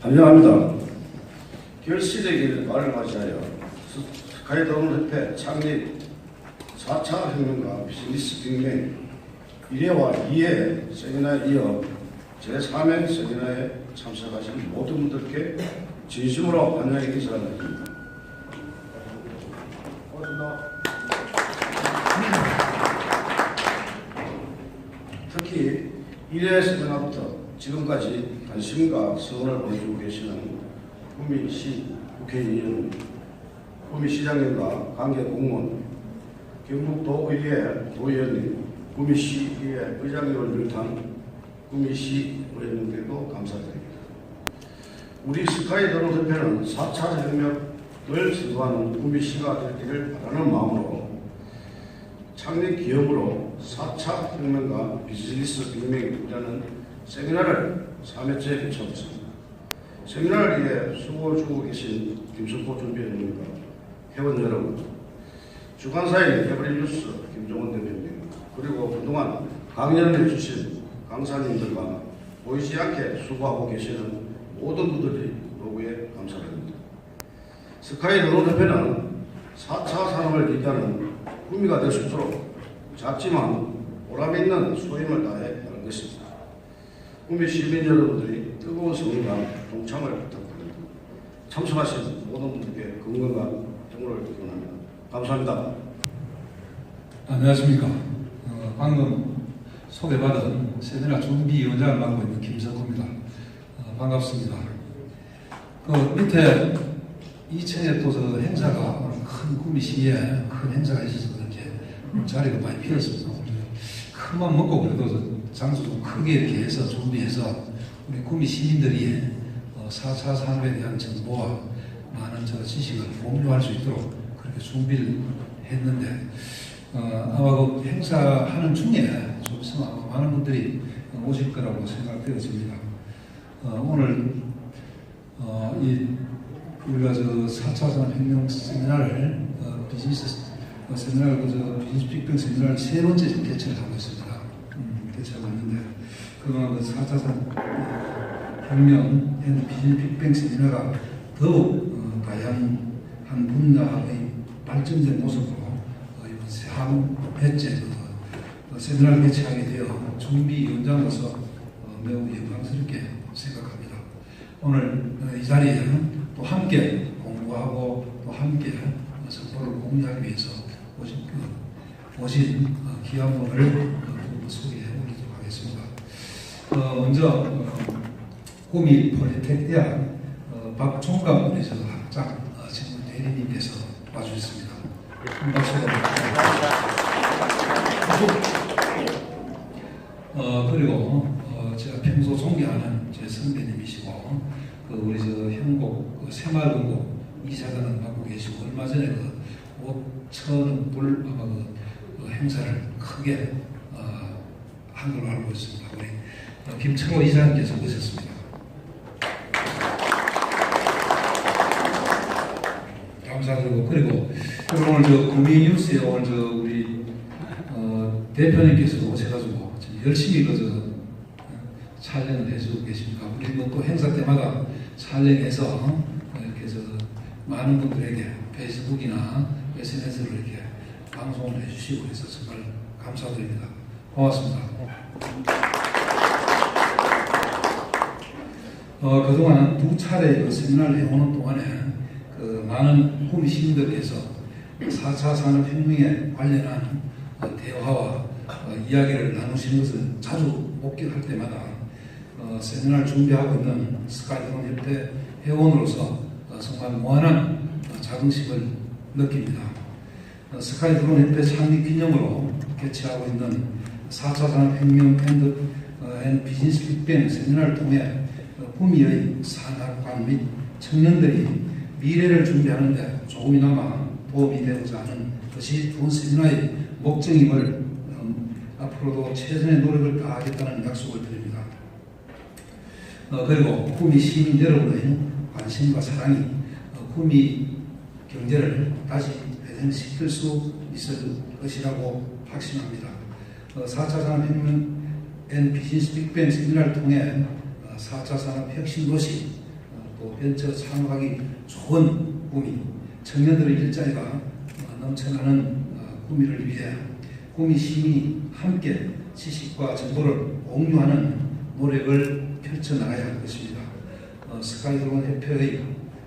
환영합니다. 결실의 말을 맞이하여 스카이드론협회 창립 4차 혁명과 비즈니스 빅뱅 1회와 2회 세미나에 이어 제3회 세미나에 참석하신 모든 분들께 진심으로 환영의 인사를 드립니다. 특히 1회 세미나부터 지금까지 관심과 성원을 보여주고 계시는 구미시 국회의원, 구미시장님과 관계공무원, 경북도의회 도의원님, 구미시의회 의장님을 비롯한 구미시 의원님들도 감사드립니다. 우리 스카이드론협회는 4차 혁명을 선도하는 구미시가 되기를 바라는 마음으로 창립 기업으로 4차 혁명과 비즈니스 빅뱅이라는 세미나를 3회째 개최했습니다. 세미나를 위해 수고를 주고 계신 김석호 준비위원님과 회원 여러분, 주간사인 에브리 뉴스 김종원 대표님, 그리고 그동안 강연을 해주신 강사님들과 보이지 않게 수고하고 계시는 모든 분들이 노고에 감사드립니다. 스카이드론협회는 4차 산업을 리드하는 구미가 될 수 있도록 작지만 보람있는 소임을 다해 하는 것입니다. 구미 시민 여러분들이 뜨거운 성원과 동참을 부탁드립니다. 참석하신 모든 분들께 건강과 행복을 기원합니다. 감사합니다. 안녕하십니까. 방금 소개받은 세미나 준비위원장을 맡고 있는 김석호입니다. 반갑습니다. 그 밑에 2층에 또 저 행사가 큰 구미시에 큰 행사가 있어서 그렇게 자리가 많이 비었습니다. 큰 맘 먹고 그래도 장소 좀 크게 이렇게 해서 준비해서 우리 구미 시민들이 4차 산업에 대한 정보와 많은 저 지식을 공유할 수 있도록 그렇게 준비를 했는데 아마 그 행사하는 중에 좀 있으면 아마 많은 분들이 오실 거라고 생각되어집니다. 오늘 우리가 저 4차 산업혁명 세미나를 비즈니스 세미나를 비즈니스 빅뱅 세미나를 세 번째 개최를 하고 있습니다. 개최하고 있는데 그동안 그 4차 산업혁명 비즈니스 빅뱅 세미나가 더욱 다양한 분야의 발전된 모습으로 이번 3회째 세미나를 개최하게 되어 준비위원장으로서 매우 영광스럽게 생각합니다. 오늘 이 자리에 또 함께 공부하고 또 함께 정보를 공유하기 위해서 오신 귀한 분을 소개해 드리도록 하겠습니다. 먼저 구미 폴리텍대학 박종감 우리 학장 직무 대리님께서 와주셨습니다. 박수 그리고 제가 평소 존경하는 제 선배님이시고 우리 저 형곡 새마을금고 이사장을 맡고 계시고 얼마 전에 5천 불 아마 그 행사를 크게 한 걸로 알고 있습니다. 우리 김철호 이사님께서 오셨습니다. 감사드리고 그리고 오늘 저 구미뉴스에 오늘 저 우리 대표님께서 오셔가지고 열심히 촬영을 해주고 계십니다. 그리고 또 행사 때마다 촬영해서 이렇게 많은 분들에게 페이스북이나 SNS로 이렇게 방송을 해주시고 해서 정말 감사드립니다. 고맙습니다. 그동안 두 차례 세미나를 해오는 동안에 많은 구미 시민들께서 4차 산업혁명에 관련한 대화와 이야기를 나누시는 것을 자주 목격할 때마다 세미나를 준비하고 있는 스카이드론협회 회원으로서 정말 무한한 자긍심을 느낍니다. 스카이드론협회 창립 기념으로 개최하고 있는 4차 산업혁명 앤 비즈니스 빅뱅 세미나를 통해 구미의 산학관 및 청년들이 미래를 준비하는 데 조금이나마 도움이 되고자 하는 것이 본 세미나의 목적임을 앞으로도 최선의 노력을 다하겠다는 약속을 드립니다. 그리고 구미 시민 여러분의 관심과 사랑이 구미 경제를 다시 회생시킬 수 있을 것이라고 확신합니다. 4차 산업혁명 앤 비즈니스 빅뱅 세미나를 통해 4차 산업 혁신 도시 또 벤처 창업하기 좋은 구미, 청년들의 일자리가 넘쳐나는 구미를 위해 구미 시민이 함께 지식과 정보를 공유하는 노력을 펼쳐나가야 할 것입니다. 스카이드론 협회의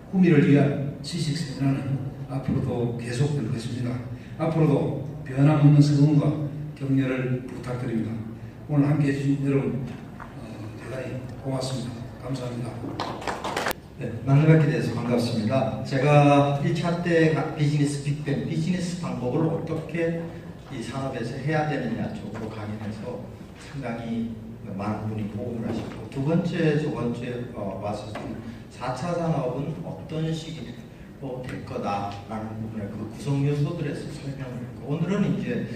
구미를 위한 지식 세미나는 앞으로도 계속될 것입니다. 앞으로도 변함없는 성원과 격려를 부탁드립니다. 오늘 함께해 주신 여러분 대단히 고맙습니다. 감사합니다. 네, 만나뵙게 돼서 반갑습니다. 제가 1차 때 비즈니스 빅뱅, 비즈니스 방법을 어떻게 이 산업에서 해야 되느냐 쪽으로 강의해서 상당히 많은 분이 호응을 하셨고, 두 번째, 저 번째 와서 4차 산업은 어떤 식으로 될 거다라는 부분의 그 구성 요소들에서 설명을 했고, 오늘은 이제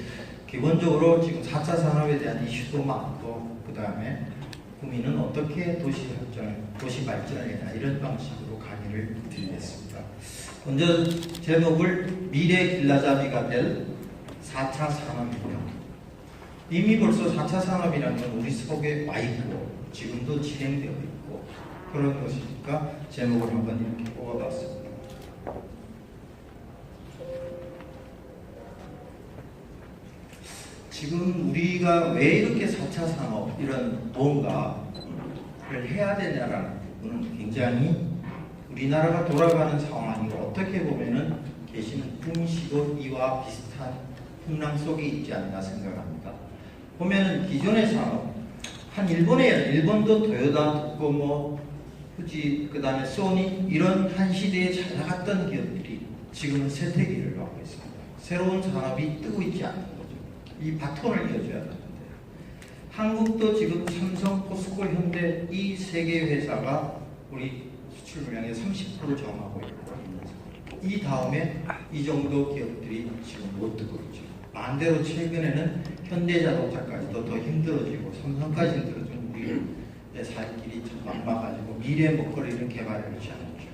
기본적으로 지금 4차 산업에 대한 이슈도 많고, 그 다음에 구미는 어떻게 도시 발전을 해야 이런 방식으로 강의를 드리겠습니다. 먼저 제목을 미래 길라잡이가 될 4차 산업입니다. 이미 벌써 4차 산업이라는 건 우리 속에 와 있고 지금도 진행되어 있고 그런 것이니까 제목을 한번 이렇게 뽑아봤습니다. 지금 우리가 왜 이렇게 4차 산업 이런 뭔가를 해야 되냐라는 부분은 굉장히 우리나라가 돌아가는 상황이고, 어떻게 보면은 계시는 구미시도 이와 비슷한 풍랑 속에 있지 않나 생각합니다. 보면은 기존의 산업, 한 일본도 토요타, 도코모, 후지, 그 다음에 소니 이런 한 시대에 잘 나갔던 기업들이 지금은 쇠퇴기를 하고 있습니다. 새로운 산업이 뜨고 있지 않는 거죠. 이 바톤을 이어줘야 되는데, 한국도 지금 삼성, 포스코, 현대 이 세 개 회사가 우리 수출 물량의 30%를 점하고 있고, 이 다음에 이 정도 기업들이 지금 못 뜨고 있죠. 반대로 최근에는 현대자동차까지도 더 힘들어지고 삼성까지 힘들어지고 우리의 살 길이 좀 막막해지고 미래 먹거리를 개발하지 않죠.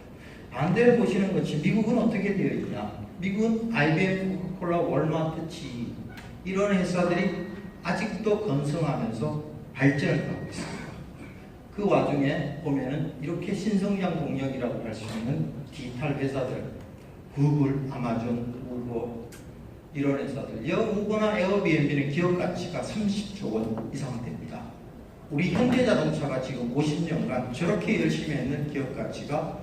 반대로 보시는 것이 미국은 어떻게 되어 있냐? 미국은 IBM, 코카콜라, 월마트, GE 이런 회사들이 아직도 건성하면서 발전을 하고 있습니다. 그 와중에 보면은 이렇게 신성장 동력이라고 할 수 있는 디지털 회사들, 구글, 아마존, 우버 이런 회사들, 우버나 에어비앤비는 기업 가치가 30조 원 이상 됩니다. 우리 현대자동차가 지금 50년간 저렇게 열심히 했는 기업 가치가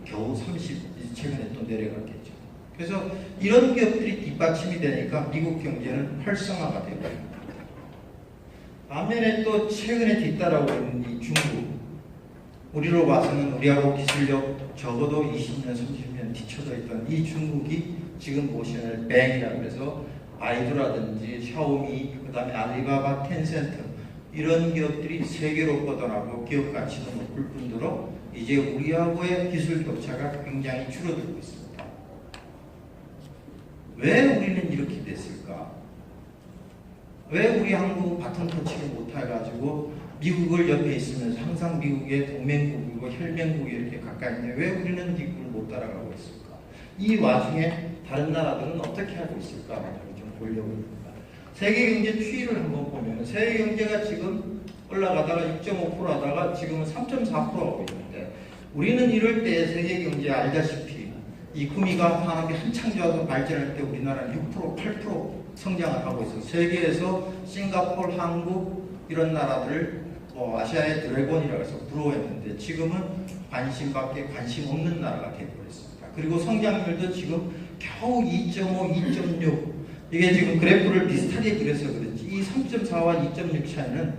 겨우 30, 최근에 또 내려갔겠죠. 그래서 이런 기업들이 뒷받침이 되니까 미국 경제는 활성화가 되고 있습니다. 반면에 또 최근에 뒤따라오고 있는 이 중국, 우리로 봐서는 우리하고 기술력 적어도 20년, 30년 뒤쳐져 있던 이 중국이 지금 보시는 뱅이라고 해서 바이두라든지 샤오미, 그 다음에 알리바바, 텐센트 이런 기업들이 세계로 뻗어나고 기업 가치도 높을 뿐더러 이제 우리하고의 기술 격차가 굉장히 줄어들고 있습니다. 왜 우리는 이렇게 됐을까? 왜 우리 한국은 바톤 터치를 못해가지고 미국을 옆에 있으면서 항상 미국의 동맹국이고 혈맹국이 이렇게 가까이 있는데 왜 우리는 미국을 못 따라가고 있을까? 이 와중에 다른 나라들은 어떻게 하고 있을까? 좀 보려고 합니다. 세계 경제 추이를 한번 보면 세계 경제가 지금 올라가다가 6.5% 하다가 지금은 3.4% 하고 있는데, 우리는 이럴 때 세계 경제 알다시피 이 구미가 산업이 한창 좋아서 발전할 때 우리나라는 6%, 8% 성장을 하고 있어요. 세계에서 싱가포르, 한국 이런 나라들을 아시아의 드래곤이라고 해서 부러워했는데 지금은 관심밖에 관심 없는 나라가 되어버렸습니다. 그리고 성장률도 지금 겨우 2.5, 2.6 이게 지금 그래프를 비슷하게 그려서 그런지 이 3.4와 2.6 차이는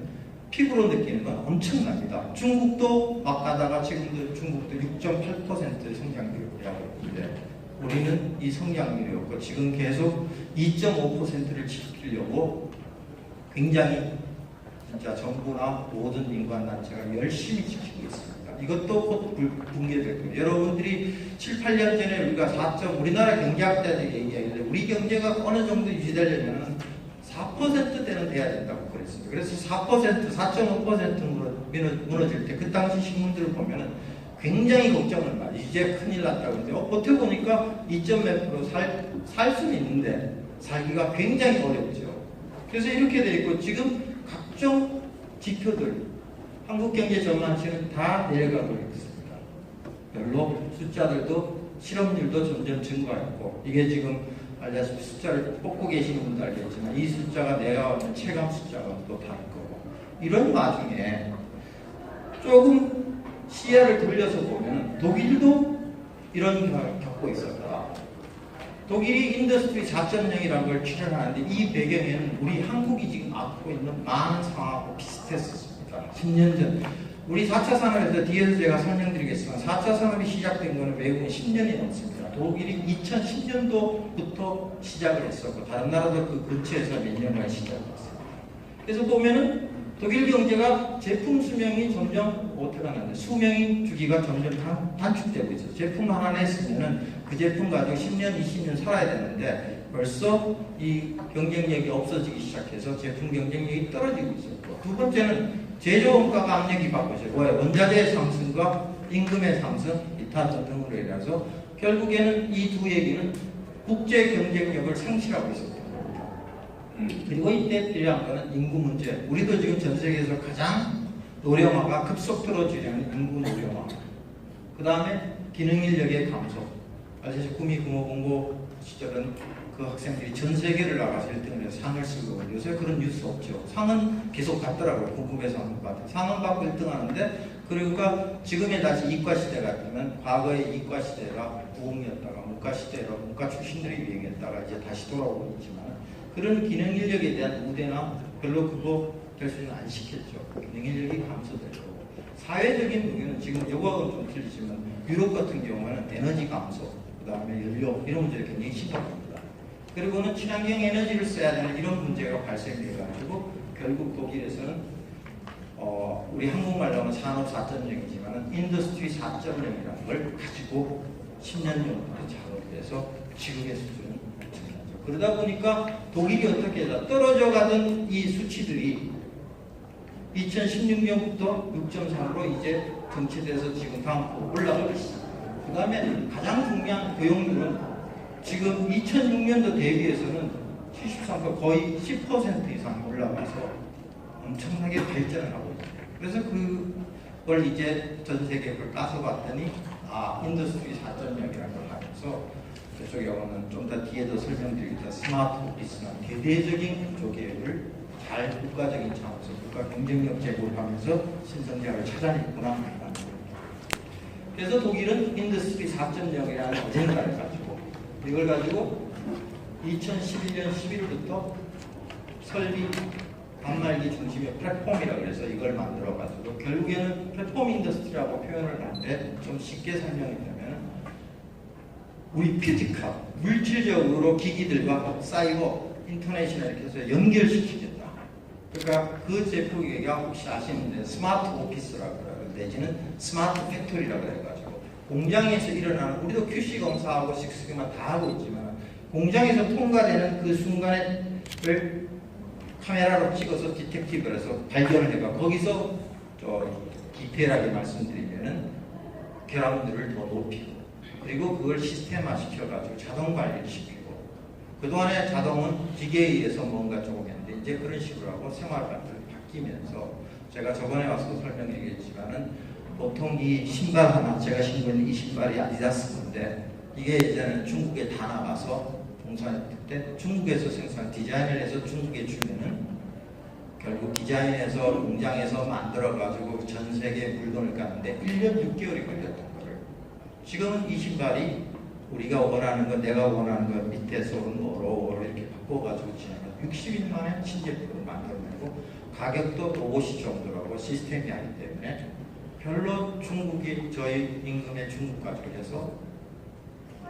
피부로 느끼는 건 엄청납니다. 중국도 막 가다가 지금도 중국도 6.8%의 성장률을 보유하고 있는데 우리는 이 성장률이 없고 지금 계속 2.5%를 지키려고 굉장히 진짜 정부나 모든 민간단체가 열심히 지키고 있습니다. 이것도 곧 붕괴될 거예요. 여러분들이 7, 8년 전에 우리가 우리나라 경제학자들이 얘기하길래 우리 경제가 어느 정도 유지되려면 4%대는 돼야 된다고 그랬습니다. 그래서 4%, 4.5% 무너질 때 그 당시 신문들을 보면은 굉장히 걱정을 많이 이제 큰일 났다고 하는데 버텨보니까 2.몇% 살 수는 있는데 살기가 굉장히 어렵죠. 그래서 이렇게 돼 있고 지금 각종 지표들 한국경제전망치는 다 내려가고 있습니다. 별로 숫자들도 실업률도 점점 증가했고 이게 지금 알다시피 숫자를 뽑고 계시는 분도 알겠지만 이 숫자가 내가 얻는 체감 숫자가 또 다를 거고 이런 와중에 조금 시야를 돌려서 보면 독일도 이런 경우를 겪고 있었다. 독일이 인더스트리 4.0이라는 걸 출현하는데 이 배경에는 우리 한국이 지금 앓고 있는 많은 상황하고 비슷했었습니다. 10년 전 우리 4차 산업에서 뒤에서 제가 설명드리겠지만 4차 산업이 시작된 것은 외국은 10년이 넘습니다. 독일이 2010년도부터 시작을 했었고 다른 나라도 그 근처에서 몇 년간 시작했어요. 그래서 보면은 독일 경제가 제품 수명이 점점 어떻게 하는데 수명이 주기가 점점 단축되고 있어요. 제품 하나 냈으면은 그 제품 가지고 10년, 20년 살아야 되는데 벌써 이 경쟁력이 없어지기 시작해서 제품 경쟁력이 떨어지고 있었고 두 번째는 제조 원가가 압력이 받고 있어요. 원자재의 상승과 임금의 상승, 기타 등등으로 인해서 결국에는 이 두 얘기는 국제 경쟁력을 상실하고 있었다. 그리고 이때 필요한 것은 인구 문제. 우리도 지금 전 세계에서 가장 노령화가 급속도로 진행하는 인구 노령화. 그 다음에 기능 인력의 감소. 사실 구미 금호공고 시절은 그 학생들이 전 세계를 나가서 1등을 해서 상을 쓰고 요새 그런 뉴스 없죠. 상은 계속 받더라고요. 궁금해서 한번 받아요. 상은 받고 1등 하는데 그러니까 지금의 다시 이과 시대 같으면 과거의 이과 시대가 부흥이었다가 문과 시대가 문과 출신들이 유행했다가 이제 다시 돌아오고 있지만 그런 기능 인력에 대한 우대나 별로 그거 결수는 안 시켰죠. 기능 인력이 감소될 거고 사회적인 문제는 지금 요거하고는 좀 틀리지만 유럽 같은 경우는 에너지 감소, 그 다음에 연료 이런 문제가 굉장히 심각합니다. 그리고는 친환경 에너지를 써야 되는 이런 문제가 발생돼가지고 결국 독일에서는 우리 한국말로 하면 산업 4.0이지만 인더스트리 4.0이라는 걸 가지고 10년 정도 작업을 해서 지금의 수준은 엄청나죠. 그러다 보니까 독일이 어떻게 해서 떨어져 가던 이 수치들이 2016년부터 6.3으로 이제 정체돼서 지금 다음 올라가고 있습니다. 그 다음에 가장 중요한 고용률은 지금 2006년도 대비해서는 73% 거의 10% 이상 올라가서 엄청나게 발전을 하고 있어요. 그래서 그걸 이제 전 세계에 따서 봤더니 인더스트리 4.0이라는 걸 하면서 저쪽에 오면 좀 더 뒤에도 설명드리겠다. 스마트 오피스나 대대적인 구조 계획을 잘 국가적인 차원에서 국가 경쟁력 제고를 하면서 신성장을 찾아냈구나 하는 겁니다. 그래서 독일은 인더스트리 4.0이라는 어젠다를 가지고 이걸 가지고 2011년 11월부터 설비 단말기 중심의 플랫폼이라고 해서 이걸 만들어가지고 결국에는 플랫폼 인더스트리라고 표현을 하는데 좀 쉽게 설명하자면 우리 피지컬, 물질적으로 기기들과 사이버, 인터넷이나 이렇게 해서 연결시키겠다. 그러니까 그 제품이가 혹시 아시는데 스마트 오피스라고 그래요. 내지는 스마트 팩토리라고 해가지고 공장에서 일어나는 우리도 QC 검사하고 식스기만 다 하고 있지만 공장에서 통과되는 그 순간을 카메라로 찍어서 디텍티브를 해서 발견을 해가 거기서 디테일하게 말씀드리면은 결함들을 더 높이고 그리고 그걸 시스템화 시켜가지고 자동 관리를 시키고 그동안에 자동은 기계에 의해서 뭔가 조금 했는데 이제 그런 식으로 하고 생활 패턴이 바뀌면서 제가 저번에 와서 설명드리겠지만은 보통 이 신발 하나 제가 신고 있는 이 신발이 아디다스 건데 이게 이제는 중국에 다 나가서 봉사했을 때 중국에서 생산 디자인을 해서 중국에 주면은 결국 디자인해서 공장에서 만들어가지고 전 세계에 물건을 가는데 1년 6개월이 걸렸던 거를 지금은 이 신발이 우리가 원하는 거 내가 원하는 거 밑에서 뭐로 이렇게 바꿔가지고 지나면 60일 만에 신제품을 만들어내고 가격도 로봇이 정도라고 시스템이 아니기 때문에 별로 중국이 저희 임금의 중국 가지고 해서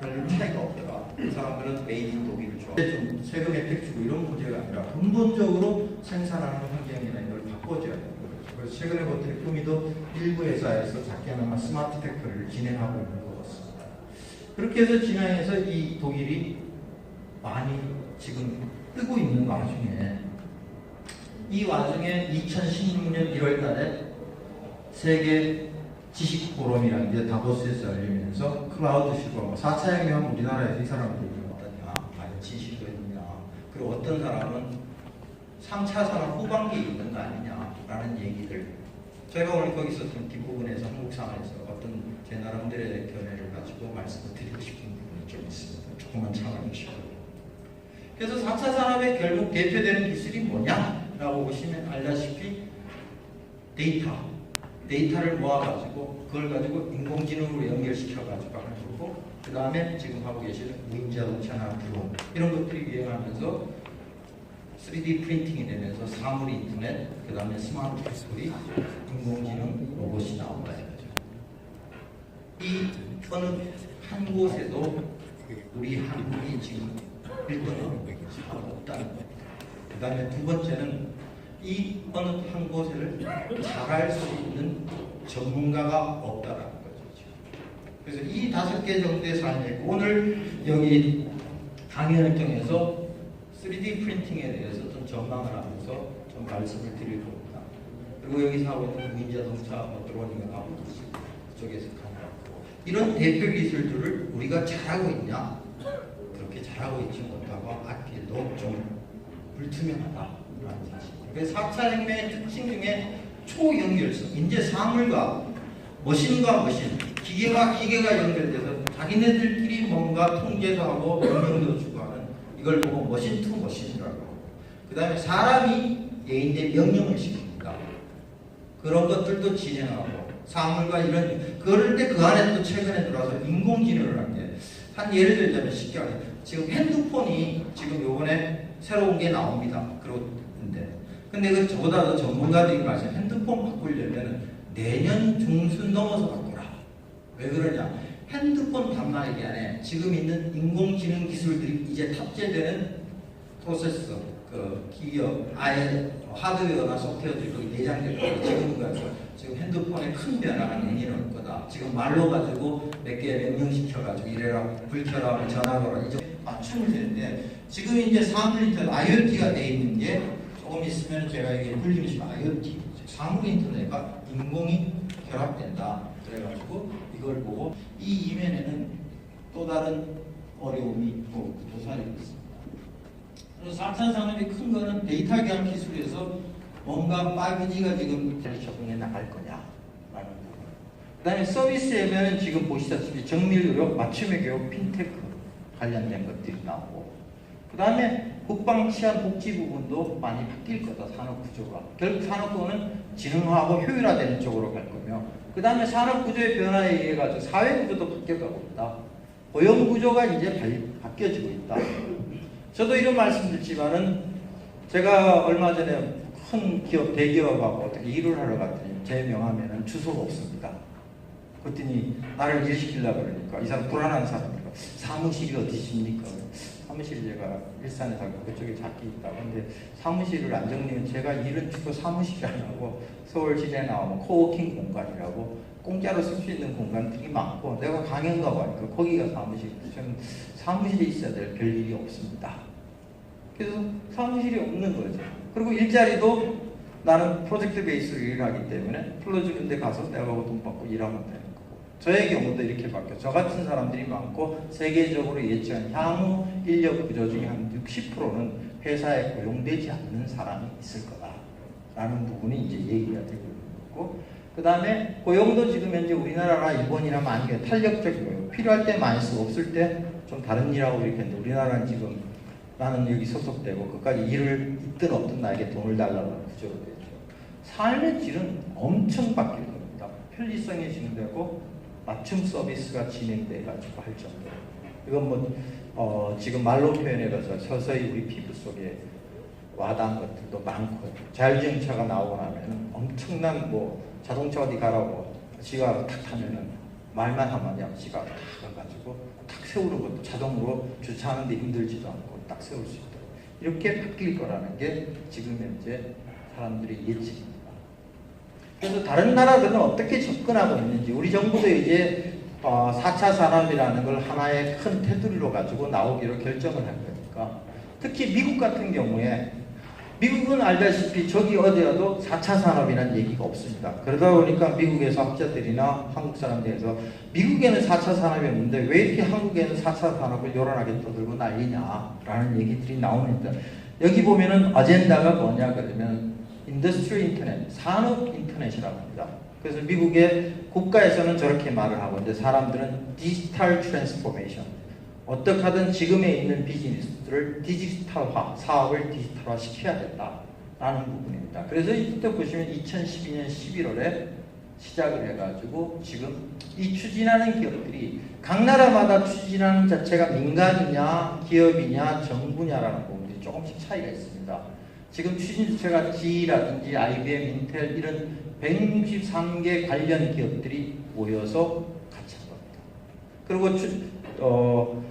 별로 차이가 없더라. 그 사람들은 메이드 인 독일을 좋아해. 좀 세금 혜택 주고 이런 문제가 아니라 근본적으로 생산하는 환경이나 이걸 바꿔줘야 돼요. 그래서 최근에 보더니 구미도 일부 회사에서 작게나마 스마트 팩토리를 진행하고 있는 것 같습니다. 그렇게 해서 진행해서 이 독일이 많이 지금 뜨고 있는 와중에 이 와중에 2016년 1월 달에 세계 지식 포럼이라는 게 다보스에서 열리면서 클라우드 시고 4차 혁명 우리나라에서 이 사람들이 어떠냐, 과연 지식이 있느냐, 그리고 어떤 사람은 3차 산업 후반기에 있는 거 아니냐라는 얘기들. 제가 오늘 거기서 좀 뒷부분에서 한국 국산에서 어떤 제 나름대로의 견해를 가지고 말씀을 드리고 싶은 부분이 좀 있습니다. 조금만 참아해 주시고요. 그래서 4차 산업의 결국 대표되는 기술이 뭐냐라고 보시면 알다시피 데이터를 모아가지고 그걸 가지고 인공지능으로 연결시켜가지고 하는 거고, 그 다음에 지금 하고 계시는 무인자동차나 드론 이런 것들이 유행하면서 3D 프린팅이 되면서 사물 인터넷, 그 다음에 스마트 기술이 인공지능 로봇이 나온다 이거죠. 이 어느 한 곳에도 우리 한국이 지금 1등은 없다는 겁니다. 그 다음에 두 번째는 이 어느 한 곳을 잘할 수 있는 전문가가 없다라는 거죠. 그래서 이 5개 정도의 사안이 오늘 여기 강연을 통해서 3D 프린팅에 대해서 좀 전망을 하면서 좀 말씀을 드릴 겁니다. 그리고 여기서 하고 있는 무인자동차, 드론이나 그쪽에서 가고 이런 대표 기술들을 우리가 잘하고 있냐? 그렇게 잘하고 있지 못하고 앞길도 좀 불투명하다라는 사실. 그래서 4차 혁명의 특징 중에 초연결성, 이제 사물과 머신과 머신, 기계와 기계가 연결돼서 자기네들끼리 뭔가 통제도 하고 명령도 주고 하는 이걸 보고 머신 투 머신이라고 하고, 그 다음에 사람이 얘인데 명령을 시킵니다. 그런 것들도 진행하고 사물과 이런 그럴 때 그 안에 또 최근에 들어와서 인공지능을 한 게, 한 예를 들자면 쉽게 하면 지금 핸드폰이 지금 요번에 새로운 게 나옵니다. 그런데 근데 그 저보다 더 전문가들이 말씀 핸드폰 바꾸려면 내년 중순 넘어서 바꾸라. 왜 그러냐? 핸드폰 단말기 안에 지금 있는 인공지능 기술들이 이제 탑재되는 프로세서, 그 기업, 아예 하드웨어나 소프트웨어들이 거기 내장될 거예요. 지금 핸드폰에 큰 변화가 내년올 거다. 지금 말로 가지고 몇 개 명령시켜가지고 이래라, 불 켜라, 전화 걸어. 이제 맞춤을 되는데 지금 이제 사물 인터넷 IoT가 돼 있는 게 조금 있으면 제가 이게 불리면 IoT, 사물 인터넷과 인공이 결합된다. 그래가지고 이걸 보고 이 이면에는 또 다른 어려움이 있고 도사리고 있습니다. 그래서 4차 산업이 큰 거는 데이터 교환 기술에서 뭔가 5G가 지금 적응해 나갈 거냐라는 부분. 그 다음에 서비스에는 지금 보시다시피 정밀의료, 맞춤의 교육, 핀테크 관련된 것들이 나오고, 그 다음에 국방, 치안, 복지 부분도 많이 바뀔 거다. 산업 구조가. 결국 산업 구조는 지능화하고 효율화되는 쪽으로 갈 거며, 그 다음에 산업 구조의 변화에 의해 가지고 사회 구조도 바뀌어가고 있다. 고용 구조가 이제 바뀌어지고 있다. 저도 이런 말씀 드리지만은 제가 얼마 전에 큰 기업, 대기업하고 어떻게 일을 하러 갔더니 제 명함에는 주소가 없습니다. 그랬더니 나를 일시키려고 그러니까 이 사람 불안한 사람이니까 사무실이 어디십니까? 사무실 제가 일산에 살고 그쪽에 작게 있다고. 근데 사무실을 안 정리면 제가 일은 주로 사무실이 아니고 서울시내 나오면 코워킹 공간이라고 공짜로 쓸 수 있는 공간들이 많고, 내가 강연 가고 하니까 거기가 사무실인데 저는 사무실에 있어야 될 별일이 없습니다. 그래서 사무실이 없는 거죠. 그리고 일자리도 나는 프로젝트 베이스로 일을 하기 때문에 불러주는 데 가서 내가 돈 받고 일하면 되는 거고, 저의 경우도 이렇게 바뀌어. 저 같은 사람들이 많고 세계적으로 예측한 향후 인력 구조 중에 한 60%는 회사에 고용되지 않는 사람이 있을 거다라는 부분이 이제 얘기가 되고 있는 거고, 그 다음에 고용도 지금 현재 우리나라나 일본이나 많이 탄력적이고요. 필요할 때 많이 쓰고 없을 때 좀 다른 일하고 이렇게 했는데, 우리나라는 지금 나는 여기 소속되고 끝까지 일을 있든 없든 나에게 돈을 달라는 구조로 되죠. 삶의 질은 엄청 바뀔 겁니다. 편리성이 진행되고 맞춤 서비스가 진행돼가지고 할 정도로. 이건 지금 말로 표현해서 서서히 우리 피부 속에 와닿은 것들도 많고요. 자율주행차가 나오고 나면 엄청난 자동차 어디 가라고 지가 탁 타면은 말만 하면 지가 탁 가가지고 탁 세우는 것도 자동으로 주차하는데 힘들지도 않고 딱 세울 수 있도록 이렇게 바뀔 거라는 게 지금 현재 사람들이 예측입니다. 그래서 다른 나라들은 어떻게 접근하고 있는지, 우리 정부도 이제 4차 산업이라는 걸 하나의 큰 테두리로 가지고 나오기로 결정을 한 거니까, 특히 미국 같은 경우에 미국은 알다시피 저기 어디라도 4차 산업이라는 얘기가 없습니다. 그러다 보니까 미국에서 학자들이나 한국 사람들에서 미국에는 4차 산업이 없는데 왜 이렇게 한국에는 4차 산업을 요란하게 떠들고 난리냐라는 얘기들이 나오는데, 여기 보면은 아젠다가 뭐냐 그러면 인더스트리 인터넷, 산업 인터넷이라고 합니다. 그래서 미국의 국가에서는 저렇게 말을 하고 있는데 사람들은 디지털 트랜스포메이션, 어떻게 하든 지금에 있는 비즈니스들을 디지털화, 사업을 디지털화 시켜야 된다라는 부분입니다. 그래서 이때 보시면 2012년 11월에 시작을 해가지고 지금 이 추진하는 기업들이 각 나라마다 추진하는 자체가 민간이냐 기업이냐 정부냐라는 부분들이 조금씩 차이가 있습니다. 지금 추진 주체가 GE라든지 IBM, 인텔 이런 163개 관련 기업들이 모여서 같이 한 겁니다. 그리고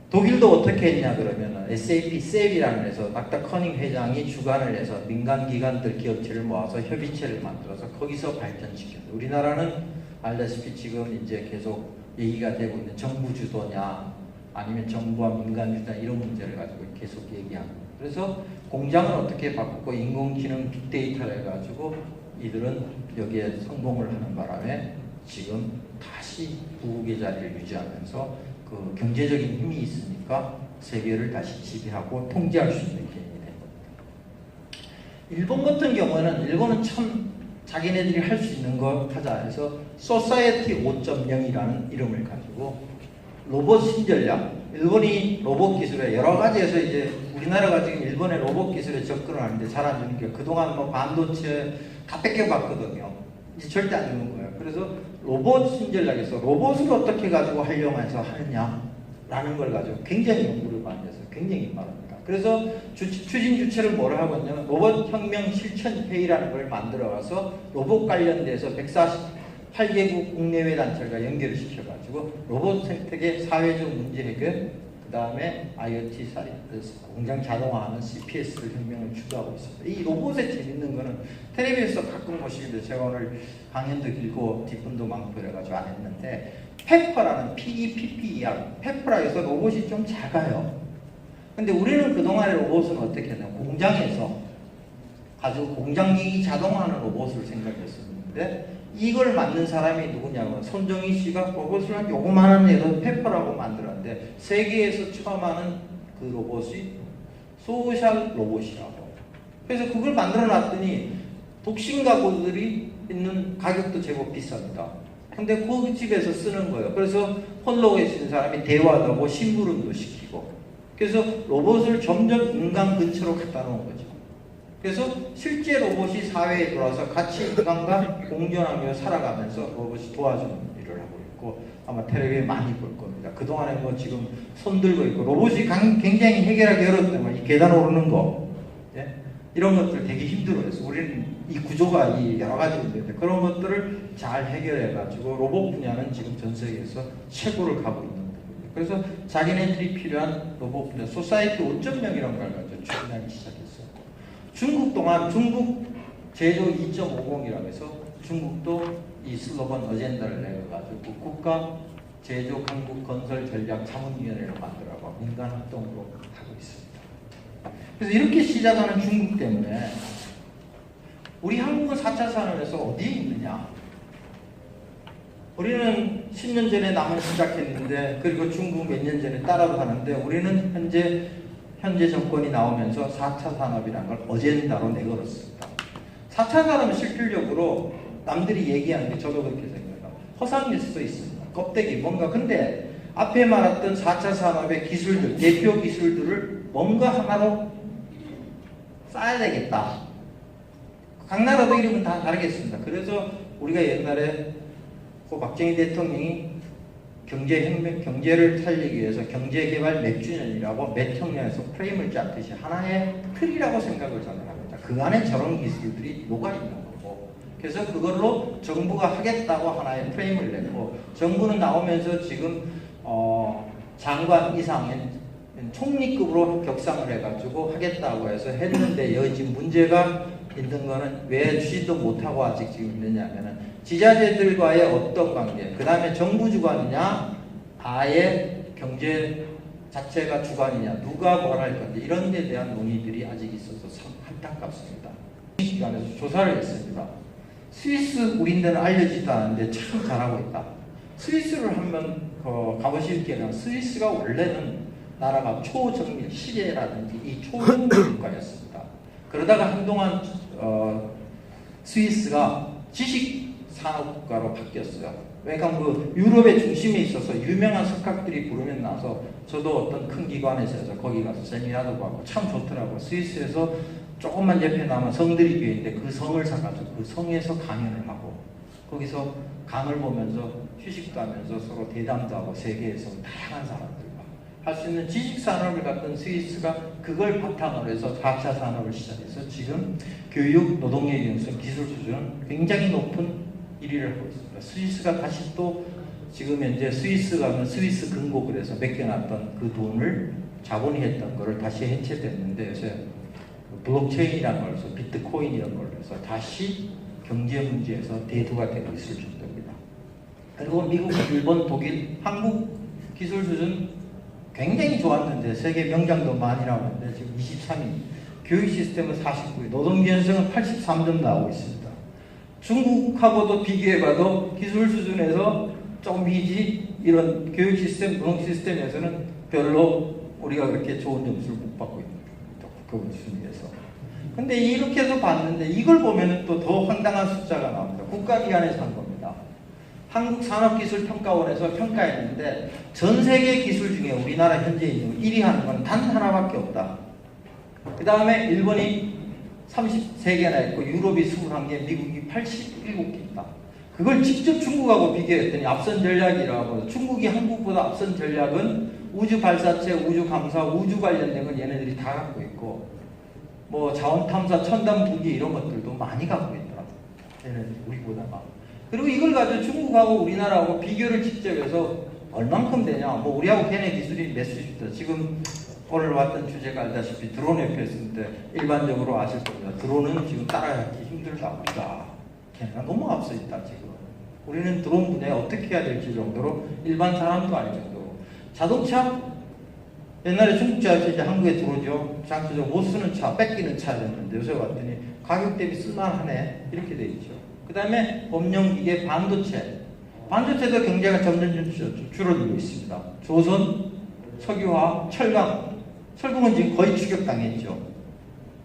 독일도 어떻게 했냐 그러면 SAP, SAP이라는 데서 닥터 커닝 회장이 주관을 해서 민간 기관들 기업체를 모아서 협의체를 만들어서 거기서 발전시켰어요. 우리나라는 알다시피 지금 이제 계속 얘기가 되고 있는 정부 주도냐 아니면 정부와 민간 주도냐 이런 문제를 가지고 계속 얘기합니다. 그래서 공장을 어떻게 바꾸고 인공지능 빅데이터를 해가지고 이들은 여기에 성공을 하는 바람에 지금 다시 부국의 자리를 유지하면서 그 경제적인 힘이 있으니까 세계를 다시 지배하고 통제할 수 있는 개념이 된 겁니다. 일본 같은 경우는 일본은 참 자기네들이 할 수 있는 거 하자 해서 소사이어티 5.0이라는 이름을 가지고 로봇 신전략, 일본이 로봇 기술에 여러 가지에서 이제 우리나라가 지금 일본의 로봇 기술에 접근을 하는데 잘 안 주는 게 그동안 뭐 반도체 다 뺏겨봤거든요. 이제 절대 안 주는 거예요. 그래서 로봇 신전략에서 로봇을 어떻게 가지고 활용해서 하느냐라는 걸 가지고 굉장히 연구를 많이 해서 굉장히 빠릅니다. 그래서 추진 주체를 뭐라 하고 있냐면 로봇 혁명 실천 회의라는 걸 만들어가서 로봇 관련돼서 148개국 국내외 단체가 연결을 시켜가지고 로봇 생태계 사회적 문제 해결, 그 다음에 IoT 공장 자동화하는 CPS를 혁명을 주도하고 있습니다. 이 로봇의 재밌는 거는 텔레비에서 가끔 보시는데 제가 오늘 강연도 길고 뒷분도 많고 이래가지고 안 했는데 페퍼라는 PEPPER, 페퍼라 해서 로봇이 좀 작아요. 근데 우리는 그동안의 로봇은 어떻게 했냐면 공장에서 가지고 공장기기 자동화하는 로봇을 생각했었는데 이걸 만든 사람이 누구냐면 손정희 씨가 로봇을 한 요거만한 애도 페퍼라고 만들었는데 세계에서 처음 하는 그 로봇이 소셜 로봇이라고. 그래서 그걸 만들어 놨더니 독신 가구들이 있는 가격도 제법 비쌉니다. 근데 그 집에서 쓰는 거예요. 그래서 홀로 계시는 사람이 대화도 하고 심부름도 시키고. 그래서 로봇을 점점 인간 근처로 갖다 놓은 거죠. 그래서 실제 로봇이 사회에 들어와서 같이 인간과 공존하며 살아가면서 로봇이 도와주는 일을 하고 있고 아마 텔레비에 많이 볼 겁니다. 그동안에 뭐 지금 손 들고 있고 로봇이 굉장히 해결하기 어렵다면 이 계단 오르는 거 예? 이런 것들 되게 힘들어해서 우리는 이 구조가 이 여러 가지 문제인데 그런 것들을 잘 해결해 가지고 로봇 분야는 지금 전 세계에서 최고를 가고 있는 거예요. 그래서 자기네들이 필요한 로봇 분야 소사이티 5.0이라는 걸 가지고 추진하기 시작했어요. 중국 동안 중국 제조 2.50이라고 해서 중국도 이 슬로건 어젠다를 내려가지고 국가 제조 강국 건설 전략 자문위원회를 만들어가고 민간 활동으로 하고 있습니다. 그래서 이렇게 시작하는 중국 때문에 우리 한국은 4차 산업에서 어디에 있느냐? 우리는 10년 전에 남을 시작했는데 그리고 중국 몇 년 전에 따라도 하는데 우리는 현재 정권이 나오면서 4차 산업이라는 걸 어젠다로 내걸었습니다. 4차 산업은 실질적으로 남들이 얘기하는 게 저도 그렇게 생각해요. 허상일 수도 있습니다. 껍데기 뭔가 근데 앞에 말했던 4차 산업의 기술들, 대표 기술들을 뭔가 하나로 쌓아야 되겠다. 각 나라도 이름은 다 다르겠습니다. 그래서 우리가 옛날에 그 박정희 대통령이 경제를 살리기 위해서 경제개발 몇 주년이라고 몇 학년에서 프레임을 짰듯이 하나의 틀이라고 생각을 저는 합니다. 그 안에 저런 기술들이 녹아있는 거고 그래서 그걸로 정부가 하겠다고 하나의 프레임을 냈고 정부는 나오면서 지금 장관 이상의 총리급으로 격상을 해가지고 하겠다고 해서 했는데 여기 지금 문제가 있는 거는 왜 추진도 못하고 아직 지금 있느냐면은 지자체들과의 어떤 관계, 그 다음에 정부 주관이냐, 아예 경제 자체가 주관이냐, 누가 뭘 할 건데 이런 데 대한 논의들이 아직 있어서 참 안타깝습니다. 이 시간에서 조사를 했습니다. 스위스 우리나라는 알려지도 않는데 참 잘하고 있다. 스위스를 한번 가보실 기회는 스위스가 원래는 나라가 초정밀, 시제라든지 이 초정밀 국가였습니다. 그러다가 한동안 스위스가 지식 산업국가로 바뀌었어요. 왜냐하면 그 유럽의 중심에 있어서 유명한 석학들이 부르면 나서 저도 어떤 큰 기관에서 거기 가서 세미나도 받고 참 좋더라고요. 스위스에서 조금만 옆에 남은 성들이 비어있는데 그 성을 사가지고 그 성에서 강연을 하고 거기서 강을 보면서 휴식도 하면서 서로 대담도 하고 세계에서 다양한 사람들과 할 수 있는 지식산업을 갖던 스위스가 그걸 바탕으로 해서 4차 산업을 시작해서 지금 교육, 노동력 융성, 기술 수준은 굉장히 높은 1위를 하고 있습니다. 스위스가 다시 또 지금 현재 스위스 가면 스위스 금고을 해서 맡겨놨던 그 돈을 자본이 했던 거를 다시 해체됐는데 요새 블록체인이라는 걸 해서 비트코인 이런 걸 해서 다시 경제 문제에서 대두가 되고 있을 정도입니다. 그리고 미국, 일본, 독일, 한국 기술 수준 굉장히 좋았는데 세계 명장도 많이 나오는데 지금 23위, 교육 시스템은 49위, 노동 유연성은 83점 나오고 있습니다. 중국하고도 비교해봐도 기술 수준에서 좀 위지 이런 교육 시스템, 노동 시스템에서는 별로 우리가 그렇게 좋은 점수를 못 받고 있는 그 순위에서. 근데 이렇게 해서 봤는데 이걸 보면 또 더 황당한 숫자가 나옵니다. 국가기관에서 한 겁니다. 한국산업기술평가원에서 평가했는데 전 세계 기술 중에 우리나라 현재 1위 하는 건 단 하나밖에 없다. 그 다음에 일본이 33개나 있고 유럽이 21개, 미국이 87개 있다. 그걸 직접 중국하고 비교했더니 앞선 전략이라고 중국이 한국보다 앞선 전략은 우주 발사체, 우주 감사, 우주 관련된 건 얘네들이 다 갖고 있고 뭐 자원 탐사, 첨단 무기 이런 것들도 많이 갖고 있더라고요. 얘네들이 우리보다가. 그리고 이걸 가지고 중국하고 우리나라하고 비교를 직접 해서 얼만큼 되냐. 뭐 우리하고 걔네 기술이 몇 수십다. 지금 오늘 왔던 주제가 알다시피 드론 FPS인데 일반적으로 아실 겁니다. 드론은 지금 따라하기 힘들다. 우리가 걔네가 너무 앞서 있다 지금. 우리는 드론 분야에 어떻게 해야 될지 정도로 일반 사람도 아닐 정도로. 자동차 옛날에 중국차에서 이제 한국에 들어오죠. 장수적 못 쓰는 차, 뺏기는 차였는데 요새 왔더니 가격 대비 쓸만하네 이렇게 돼 있죠. 그 다음에 법령기계, 반도체. 반도체도 경제가 점점 줄어들고 있습니다. 조선, 석유화학, 철강. 철강은 지금 거의 추격당했죠.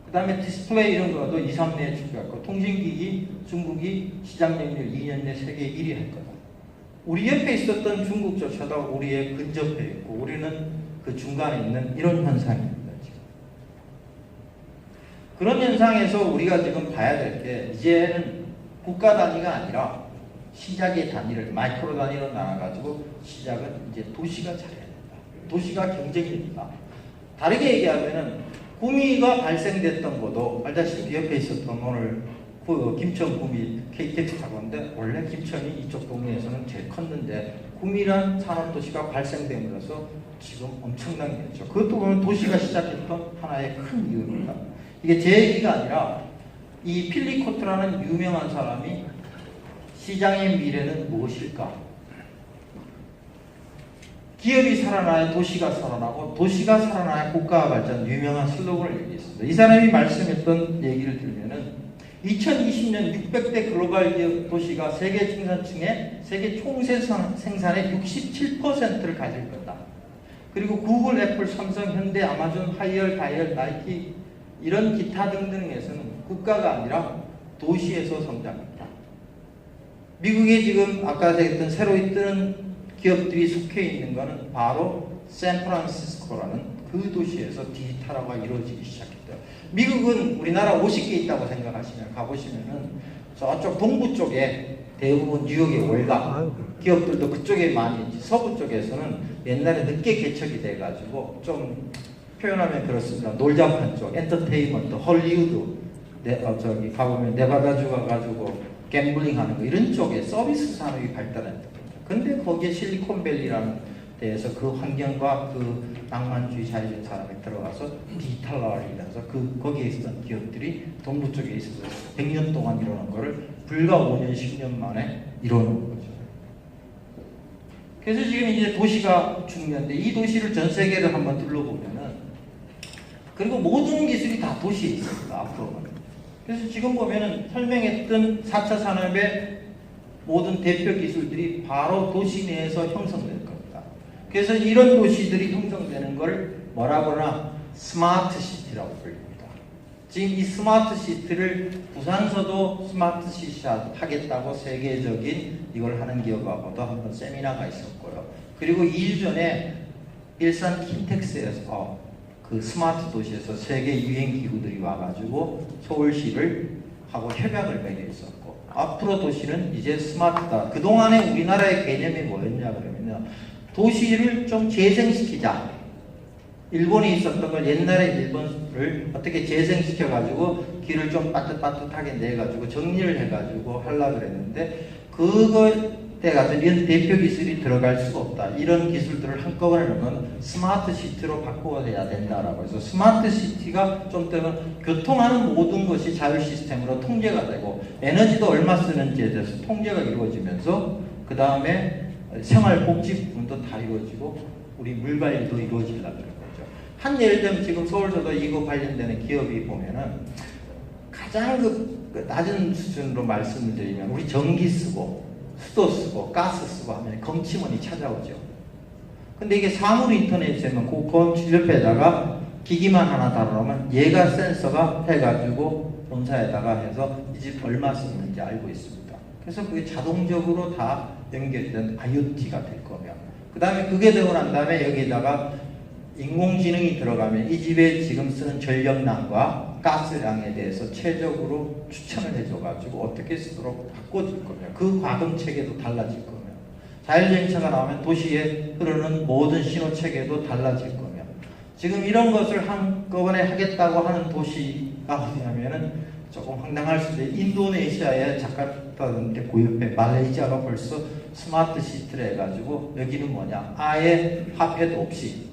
그 다음에 디스플레이 이런 거도 2, 3내에 추격했고 통신기기, 중국이 시장 점유율 2년 내 세계 1위 할 거다. 우리 옆에 있었던 중국조차도 우리에 근접해 있고 우리는 그 중간에 있는 이런 현상입니다. 지금. 그런 현상에서 우리가 지금 봐야 될 게 이제는 국가 단위가 아니라 시작의 단위를 마이크로 단위로 나눠가지고 시작은 이제 도시가 잘해야 된다. 도시가 경쟁입니다. 다르게 얘기하면은 구미가 발생됐던 것도 알다시피 옆에 있었던 오늘 그 김천 구미 KTX 타고 왔는데 원래 김천이 이쪽 동네에서는 제일 컸는데 구미란 산업도시가 발생됨으로써 지금 엄청나게 됐죠. 그것도 보면 도시가 시작했던 하나의 큰 이유입니다. 이게 제 얘기가 아니라 이 필리코트라는 유명한 사람이 시장의 미래는 무엇일까? 기업이 살아나야 도시가 살아나고 도시가 살아나야 국가가 발전 유명한 슬로건을 얘기했습니다. 이 사람이 말씀했던 얘기를 들으면은 2020년 600대 글로벌 기업 도시가 세계 생산층의 세계 총생산의 67%를 가질 거다. 그리고 구글, 애플, 삼성, 현대, 아마존, 하이얼, 다이얼, 나이키 이런 기타 등등에서는 국가가 아니라 도시에서 성장합니다. 미국에 지금 아까 얘기했던 새로 뜨는 기업들이 속해 있는 것은 바로 샌프란시스코라는 그 도시에서 디지털화가 이루어지기 시작했다. 미국은 우리나라 50개 있다고 생각하시면 가보시면은 저쪽 동부 쪽에 대부분 뉴욕의 월가 기업들도 그쪽에 많이 있지. 서부 쪽에서는 옛날에 늦게 개척이 돼가지고 좀 표현하면 그렇습니다. 놀자판 쪽, 엔터테인먼트, 헐리우드 저기 가보면 네바다주 가가지고 갬블링 하는 거 이런 쪽에 서비스 산업이 발달했다. 근데 거기에 실리콘밸리라는 데에서 그 환경과 그 낭만주의 자유주의 사람이 들어가서 디지털화이라서 거기에 있었던 기업들이 동부 쪽에 있어서 100년 동안 이루는 거를 불과 5년, 10년 만에 이루는 거죠. 그래서 지금 이제 도시가 중요한데 이 도시를 전 세계를 한번 둘러보면은 그리고 모든 기술이 다 도시에 있습니다. 앞으로는. 그래서 지금 보면은 설명했던 4차 산업의 모든 대표 기술들이 바로 도시 내에서 형성될 겁니다. 그래서 이런 도시들이 형성되는 걸 뭐라 그러나 스마트 시티라고 불립니다. 지금 이 스마트 시티를 부산서도 스마트 시티 하겠다고 세계적인 이걸 하는 기업하고도 한번 세미나가 있었고요. 그리고 2일 전에 일산 킨텍스에서 그 스마트 도시에서 세계 유행 기구들이 와가지고 서울시를 하고 협약을 맺어 있었고, 앞으로 도시는 이제 스마트다. 그동안에 우리나라의 개념이 뭐였냐 그러면요, 도시를 좀 재생시키자. 일본에 있었던 걸 옛날에 일본을 어떻게 재생시켜가지고 길을 좀 빠듯빠듯하게 내가지고 정리를 해가지고 하려고 그랬는데, 그거에 가서 이런 대표 기술이 들어갈 수가 없다. 이런 기술들을 한꺼번에 넣으면 스마트 시티로 바꾸어야 된다라고 해서 스마트 시티가 좀 되면 교통하는 모든 것이 자율 시스템으로 통제가 되고, 에너지도 얼마 쓰는지에 대해서 통제가 이루어지면서 그 다음에 생활복지 부분도 다 이루어지고 우리 물관리도 이루어지려고 그래요. 한 예를 들면 지금 서울서도 이거 관련되는 기업이 보면은 가장 그 낮은 수준으로 말씀을 드리면 우리 전기 쓰고 수도 쓰고 가스 쓰고 하면 검침원이 찾아오죠. 근데 이게 사물 인터넷이면 그 건축 옆에다가 기기만 하나 달아놓으면 얘가 센서가 해가지고 본사에다가 해서 이 집 얼마 쓰는지 알고 있습니다. 그래서 그게 자동적으로 다 연결된 IoT가 될 거며, 그 다음에 그게 되고 난 다음에 여기다가 인공지능이 들어가면 이 집에 지금 쓰는 전력량과 가스량에 대해서 최적으로 추천을 해줘가지고 어떻게 쓰도록 바꿔줄 거며, 그 과금 체계도 달라질 거며, 자율주행차가 나오면 도시에 흐르는 모든 신호 체계도 달라질 거며, 지금 이런 것을 한꺼번에 하겠다고 하는 도시가 어디냐면은 조금 황당할 수도 있어요. 인도네시아의 자카르타인데 그 옆에 말레이시아가 벌써 스마트 시티를 해가지고 여기는 뭐냐, 아예 화폐도 없이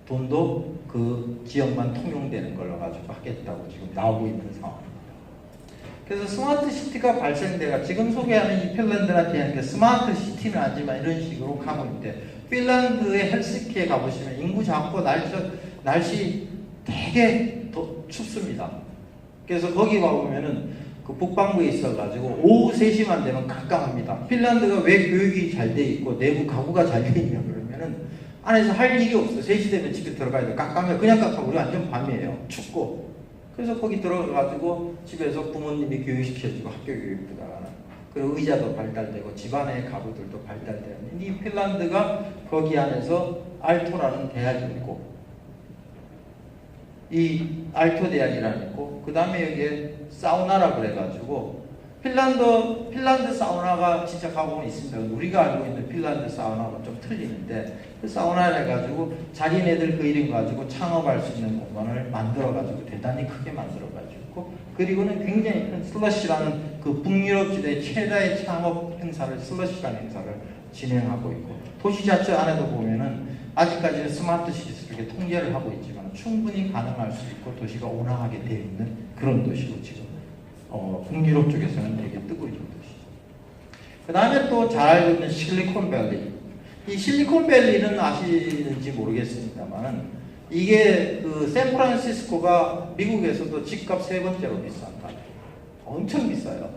돈도 그 지역만 통용되는 걸로 가지고 하겠다고 지금 나오고 있는 상황입니다. 그래서 스마트 시티가 발생돼가 지금 소개하는 이 핀란드나 대한 스마트 시티는 아니지만 이런 식으로 가고 있는데, 핀란드의 헬싱키에 가보시면 인구 작고 날씨 되게 춥습니다. 그래서 거기 가보면은 그 북반구에 있어가지고 오후 3시만 되면 깜깜합니다. 핀란드가 왜 교육이 잘 돼 있고 내부 가구가 잘 돼 있냐 그러면은 안에서 할 일이 없어. 3시 되면 집에 들어가야 돼. 깜깜해. 그냥 깜깜해. 우리 완전 밤이에요. 춥고. 그래서 거기 들어가가지고 집에서 부모님이 교육시켜주고 학교 교육도 나가는. 그리고 의자도 발달되고 집안의 가구들도 발달되는. 이 핀란드가 거기 안에서 알토라는 대학이 있고, 이 알토 대학이라는 있고, 그 다음에 여기에 사우나라 그래가지고 핀란드 사우나가 진짜 가보면 있습니다. 우리가 알고 있는 핀란드 사우나가 좀 틀리는데, 그 사우나를 해가지고 자기네들 그 이름 가지고 창업할 수 있는 공간을 만들어가지고 대단히 크게 만들어가지고, 그리고는 굉장히 큰 슬러시라는 그 북유럽 지대의 최다의 창업 행사를, 슬러시라는 행사를 진행하고 있고, 도시 자체 안에도 보면은 아직까지는 스마트 시티를 이렇게 통제를 하고 있지만 충분히 가능할 수 있고 도시가 온화하게 되어 있는 그런 도시로 지금 북유럽 쪽에서는 되게 뜨고 있는 도시죠. 그 다음에 또 잘 알고 있는 실리콘밸리. 이 실리콘밸리는 아시는지 모르겠습니다만, 이게 그 샌프란시스코가 미국에서도 집값 3번째로 비싼다. 엄청 비싸요.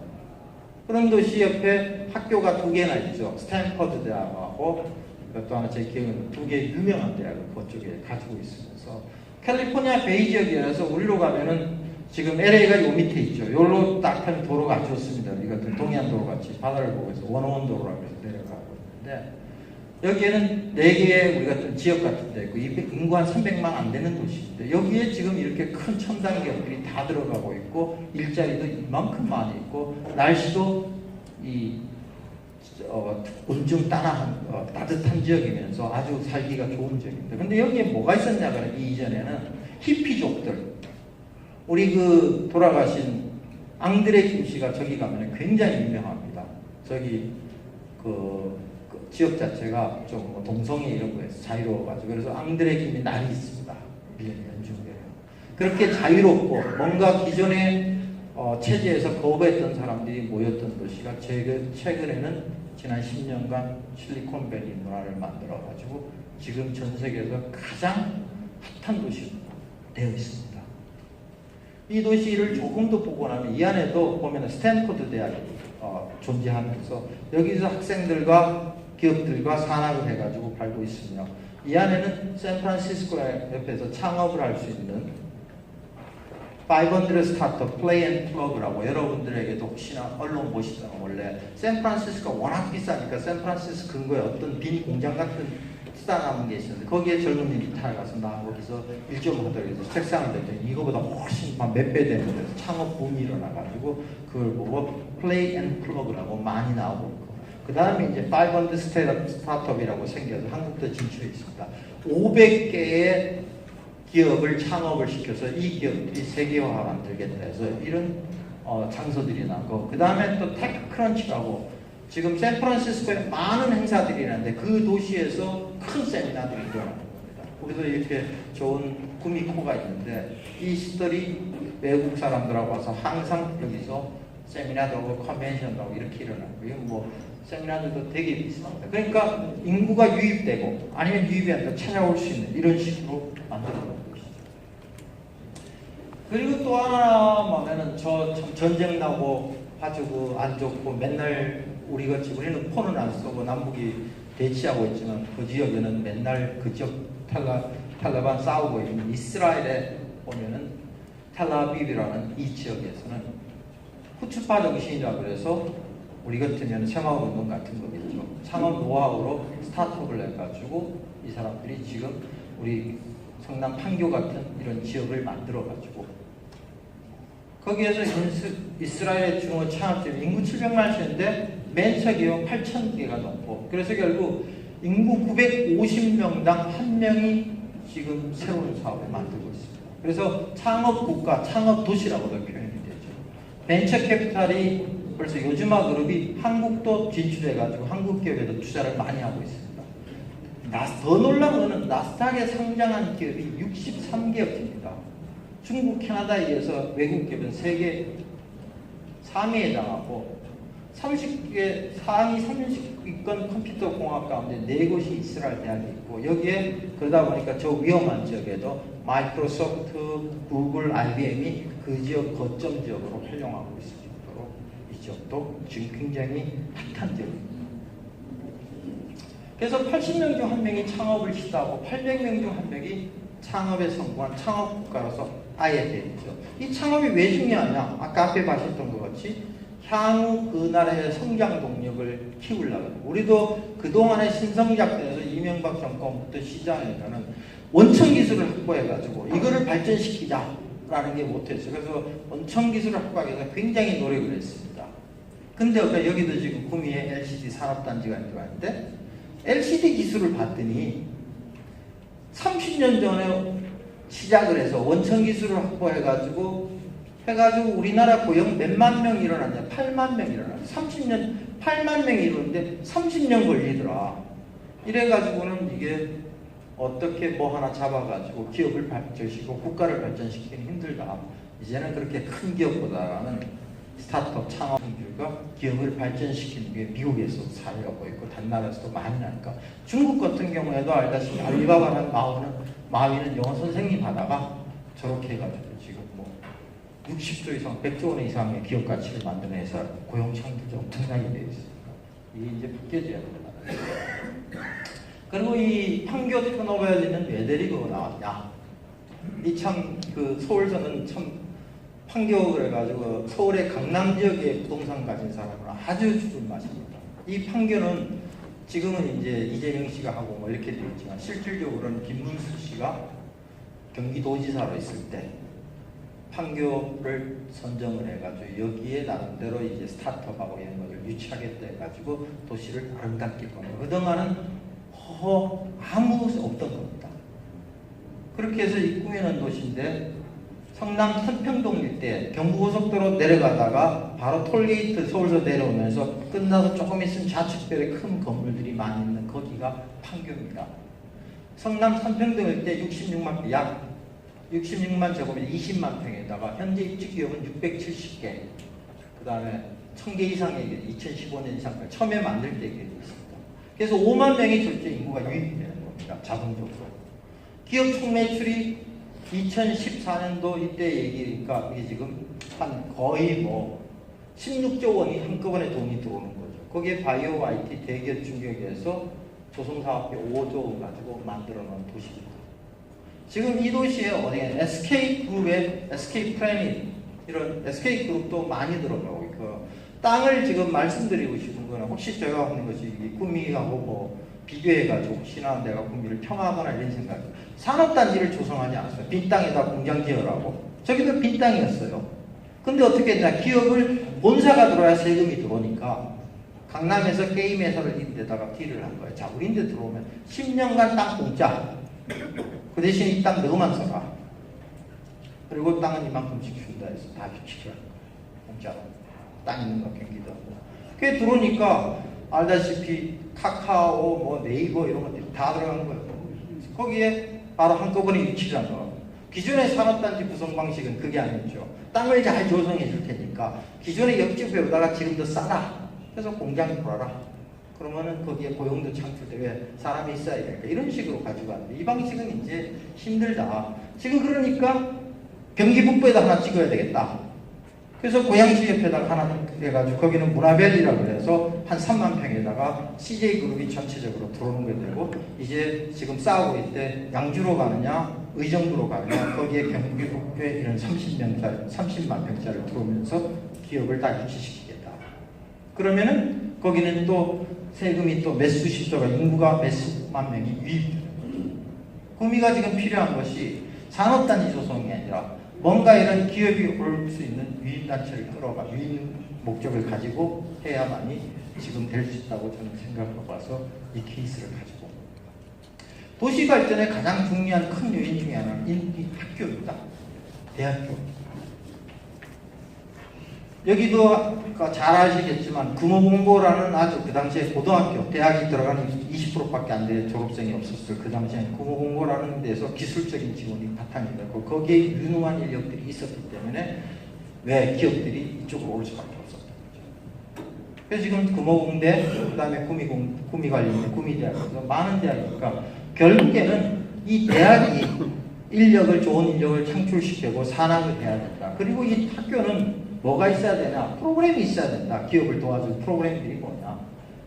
그런 도시 옆에 학교가 2개나 있죠. 스탠퍼드 대학하고 또 하나 제 기억에는 2개 유명한 대학을 그쪽에 가지고 있으면서, 캘리포니아 베이 지역이라서 우리로 가면은 지금 LA가 요 밑에 있죠. 요로 딱 하면 도로가 아주 좋습니다. 우리가 동해안 도로 같이 바다를 보고 해서 원어원 도로라고 해서 내려가고 있는데, 여기에는 4개의 우리가 좀 지역 같은 데 있고, 인구 한 300만 안 되는 도시인데, 여기에 지금 이렇게 큰 첨단 기업들이 다 들어가고 있고, 일자리도 이만큼 많이 있고, 날씨도 온중 따뜻한 지역이면서 아주 살기가 좋은 지역입니다. 근데 여기에 뭐가 있었냐 그러면, 이전에는 히피족들, 우리 그 돌아가신 앙드레 김씨가 저기 가면 굉장히 유명합니다. 저기 그 지역 자체가 좀 동성애 이런 거에서 자유로워가지고, 그래서 앙드레 김이 날이 있습니다. 1년에 연중돼요. 그렇게 자유롭고 뭔가 기존의 체제에서 거부했던 사람들이 모였던 도시가 최근에는 지난 10년간 실리콘밸리 문화를 만들어가지고 지금 전 세계에서 가장 핫한 도시로 되어 있습니다. 이 도시를 조금 더 보고 나면 이 안에도 보면 스탠포드 대학이 존재하면서 여기서 학생들과 기업들과 산학을 해가지고 팔고 있으며, 이 안에는 샌프란시스코 옆에서 창업을 할 수 있는 500 스타트업 플레이 앤 플러그라고 여러분들에게도 혹시나 언론 보시다가 원래 샌프란시스코가 워낙 비싸니까 샌프란시스코 근거에 어떤 빈 공장 같은 쓰다 남은 게 있었는데 거기에 젊은이들이 타가서 나 거기서 일 좀 하더라도 책상을 냈더니 이거보다 훨씬 몇 배 되는 데서 창업 붐이 일어나가지고 그걸 보고 플레이 앤 플러그라고 많이 나오고 있고 그 다음에 이제 500 스타트업이라고 생겨서 한국도 진출해 있습니다. 500개의 기업을 창업을 시켜서 이 기업들이 세계화 만들겠다 해서 이런 장소들이 나고 그 다음에 또 테크크런치라고 지금 샌프란시스코에 많은 행사들이 있는데 그 도시에서 큰 세미나들이 일어나는 겁니다. 우리도 이렇게 좋은 구미코가 있는데 이 시들이 외국 사람들하고 와서 항상 여기서 세미나도 하고 컨벤션도 하고 이렇게 일어나고 이건 뭐 세미나들도 되게 비슷합니다. 그러니까 인구가 유입되고 아니면 유입이 안 되고 찾아올 수 있는 이런 식으로 만들어놓은 것이죠. 그리고 또 하나 뭐냐면은 저 참 전쟁 나고 아주 안 좋고 맨날 우리는 폰은 안 쓰고 남북이 대치하고 있지만 그 지역에는 맨날 그 지역 탈레반 싸우고 있는 이스라엘에 보면은 텔아비브라는 이 지역에서는 후츠파 정신이라 그래서 우리 같으면 새마을운동 같은 거겠죠. 창업 노하우로 스타트업을 해가지고 이 사람들이 지금 우리 성남 판교 같은 이런 지역을 만들어가지고 거기에서 이스라엘의 중원 창업점 인구 700만 세인데 벤처 기업 8,000개가 넘고 그래서 결국 인구 950명당 1명이 지금 새로운 사업을 만들고 있습니다. 그래서 창업 국가, 창업 도시라고도 표현이 되죠. 벤처 캐피탈이 벌써 요즈마 그룹이 한국도 진출해가지고 한국 기업에도 투자를 많이 하고 있습니다. 더 놀라운 것은 나스닥에 상장한 기업이 63개업입니다. 중국, 캐나다에 의해서 외국 기업은 세계 3위에 해당하고 30개 상위 30위권 컴퓨터 공학 가운데 4곳이 이스라엘 대학이 있고 여기에 그러다 보니까 저 위험한 지역에도 마이크로소프트, 구글, IBM이 그 지역 거점 지역으로 활용하고 있을 정도로 이 지역도 지금 굉장히 핫한 지역입니다. 그래서 80명 중 1명이 창업을 시도하고 800명 중 1명이 창업에 성공한 창업국가로서 아예 되죠. 이 창업이 왜 중요하냐? 아까 앞에 봐셨던 것 같이 향후 그 나라의 성장 동력을 키우려고 우리도 그동안의 신성작전에서 이명박 정권부터 시장에서는 원천 기술을 확보해가지고 이거를 발전시키자라는 게 못했어요. 그래서 원천 기술을 확보하기 위해서 굉장히 노력을 했습니다. 근데 여기도 지금 구미에 LCD 산업단지가 들어왔는데 LCD 기술을 봤더니 30년 전에 시작을 해서 원천 기술을 확보해가지고 우리나라 고용 몇만 명 일어났냐? 8만 명 일어났냐? 30년 8만 명이 이루는데 30년 걸리더라. 이래가지고는 이게 어떻게 뭐 하나 잡아가지고 기업을 발전시키고 국가를 발전시키기는 힘들다. 이제는 그렇게 큰 기업보다는 스타트업 창업률과 기업을 발전시키는 게 미국에서 사례하고 있고 다른 나라에서도 많이 나니까 중국 같은 경우에도 알다시피 알리바바라는 마위는 영어 선생님 하다가 저렇게 해가지고 지금 뭐 60조 이상, 100조 원 이상의 기업 가치를 만드는 회사 고용 창출이 엄청나게 되어 있습니다. 이게 이제 바뀌어져야 됩니다. 그리고 이 판교 테크노밸리는 왜 데리고 나왔냐? 이 참 그 서울서는 참 판교 그래가지고 서울의 강남 지역에 부동산 가진 사람은 아주 죽은 맛입니다. 이 판교는 지금은 이제 이재명 씨가 하고 뭐 이렇게 되어 있지만 실질적으로는 김문수 씨가 경기도지사로 있을 때 판교를 선정을 해가지고 여기에 나름대로 이제 스타트업하고 이런 것을 유치하겠다 해가지고 도시를 아름답게 꾸며 그동안은 아무 없던 겁니다. 그렇게 해서 이 꾸미는 도시인데 성남 천평동 일대 경부고속도로 내려가다가 바로 톨게이트 서울서 내려오면서 끝나서 조금 있으면 좌측별에 큰 건물들이 많이 있는 거기가 판교입니다. 성남 천평동 일대 66만 약 66만 제곱미터 20만 평에다가 현재 입주기업은 670개 그 다음에 1000개 이상의 2015년 이상 처음에 만들 때 얘기해 있습니다. 그래서 5만 명이 절대 인구가 유입이 되는 겁니다. 자동적으로. 기업 총매출이 2014년도 이때 얘기니까 이게 지금 한 거의 뭐 16조 원이 한꺼번에 돈이 들어오는 거죠. 거기에 바이오 IT 대기업 중개업에서 조성사업비 5조 원 가지고 만들어 놓은 도시입니다. 지금 이 도시에 어디 SK그룹의 SK플래닛 이런 SK그룹도 많이 들어가고 있고 땅을 지금 말씀드리고 싶은 거는 혹시 제가 하는 것이 구미하고 뭐 비교해가지고 혹시나 내가 구미를 평하거나 이런 생각 산업단지를 조성하지 않았어요. 빈 땅에다 공장 지으라고. 저기도 빈 땅이었어요. 근데 어떻게 했냐 기업을 본사가 들어야 세금이 들어오니까 강남에서 게임 회사를 이런 데다가 딜을 한 거예요. 자 우리 데 들어오면 10년간 땅 공짜 그 대신 이 땅 너만 써라. 그리고 땅은 이만큼씩 준다 해서 다 주치라. 공짜로. 땅 있는 거 경기도 하고. 그게 들어오니까 알다시피 카카오, 뭐 네이버 이런 것들이 다 들어간 거예요. 거기에 바로 한꺼번에 유치를 한 거예요. 기존의 산업단지 구성 방식은 그게 아니었죠. 땅을 잘 조성해 줄 테니까 기존의 옆집 배우다가 지금도 싸라. 그래서 공장 돌아라. 그러면은 거기에 고용도 창출되고 사람이 있어야 되니까 이런 식으로 가지고 왔는데 이 방식은 이제 힘들다. 지금 그러니까 경기 북부에다 하나 찍어야 되겠다. 그래서 고양시 옆에다가 하나 해가지고 거기는 문화밸리라고 해서 한 3만 평에다가 CJ그룹이 전체적으로 들어오는 게 되고 이제 지금 싸우고 있대. 양주로 가느냐 의정부로 가느냐 거기에 경기 북부에 이런 30만 평짜리 들어오면서 기업을 다 유치시키겠다. 그러면은 거기는 또 세금이 또 몇 수십조가 인구가 몇 수만 명이 유입. 구미가 지금 필요한 것이 산업단지 조성이 아니라 뭔가 이런 기업이 올 수 있는 유입단체를 끌어가 유입 목적을 가지고 해야만이 지금 될 수 있다고 저는 생각하고 봐서 이 케이스를 가지고 도시 발전의 가장 중요한 큰 요인 중에 하나는 이 학교입니다. 대학교. 여기도 잘 아시겠지만 금호공고라는 아주 그 당시에 고등학교, 대학이 들어가는 20%밖에 안 될 졸업생이 없었어요. 그 당시에 금호공고라는 데서 기술적인 지원이 바탕이 되고 거기에 유능한 인력들이 있었기 때문에 왜 기업들이 이쪽으로 올 수밖에 없었던 거죠. 그래서 지금 금호공대, 그 다음에 구미 관련된 구미대학에서 많은 대학이니까 결국에는 이 대학이 좋은 인력을 창출시키고 산학을 해야 된다. 그리고 이 학교는 뭐가 있어야 되냐? 프로그램이 있어야 된다. 기업을 도와줄 프로그램들이 뭐냐?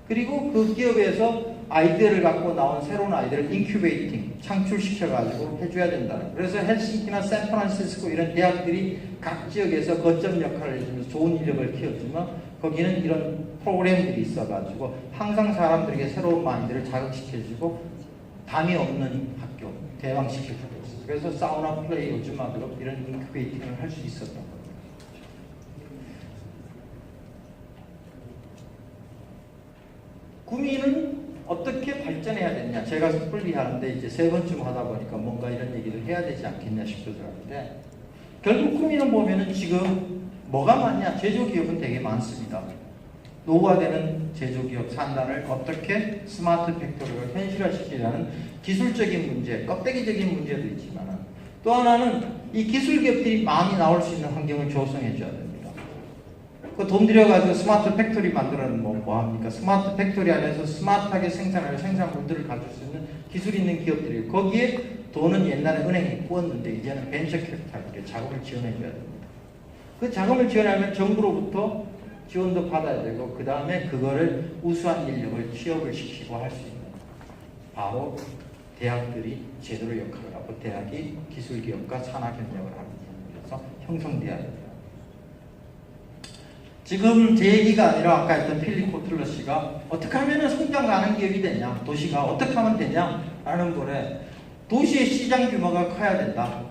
그리고 그 기업에서 아이디어를 갖고 나온 새로운 아이디어를 인큐베이팅, 창출시켜가지고 해줘야 된다. 그래서 헬싱키나 샌프란시스코 이런 대학들이 각 지역에서 거점 역할을 해주면서 좋은 인력을 키워주면 거기는 이런 프로그램들이 있어가지고 항상 사람들에게 새로운 마인드를 자극시켜주고 담이 없는 학교, 대왕시켜주고 있어요. 그래서 사우나 플레이 요즘 하도록 이런 인큐베이팅을 할 수 있었던 거예요. 구미는 어떻게 발전해야 되냐? 제가 섣불리 하는데 이제 세 번쯤 하다 보니까 뭔가 이런 얘기를 해야 되지 않겠냐 싶더라고요. 결국 구미는 보면은 지금 뭐가 많냐? 제조기업은 되게 많습니다. 노후화되는 제조기업 산단을 어떻게 스마트 팩토리를 현실화시키려는 기술적인 문제, 껍데기적인 문제도 있지만 또 하나는 이 기술기업들이 많이 나올 수 있는 환경을 조성해 줘야 됩니다. 그 돈 들여가지고 스마트 팩토리 만들어는 뭐 합니까? 스마트 팩토리 안에서 스마트하게 생산하는 생산물들을 가질 수 있는 기술이 있는 기업들이 거기에 돈은 옛날에 은행에 구웠는데 이제는 벤처 캐피탈들이 자금을 지원해줘야 됩니다. 그 자금을 지원하면 정부로부터 지원도 받아야 되고 그 다음에 그거를 우수한 인력을 취업을 시키고 할 수 있는 바로 대학들이 제대로 역할을 하고 대학이 기술기업과 산학협력을 하기 위해서 형성돼야 됩니다. 지금 제 얘기가 아니라 아까 했던 필립 코틀러 씨가 어떻게 하면 성장 가능 기업이 되냐, 도시가 어떻게 하면 되냐 라는 분에 도시의 시장 규모가 커야 된다.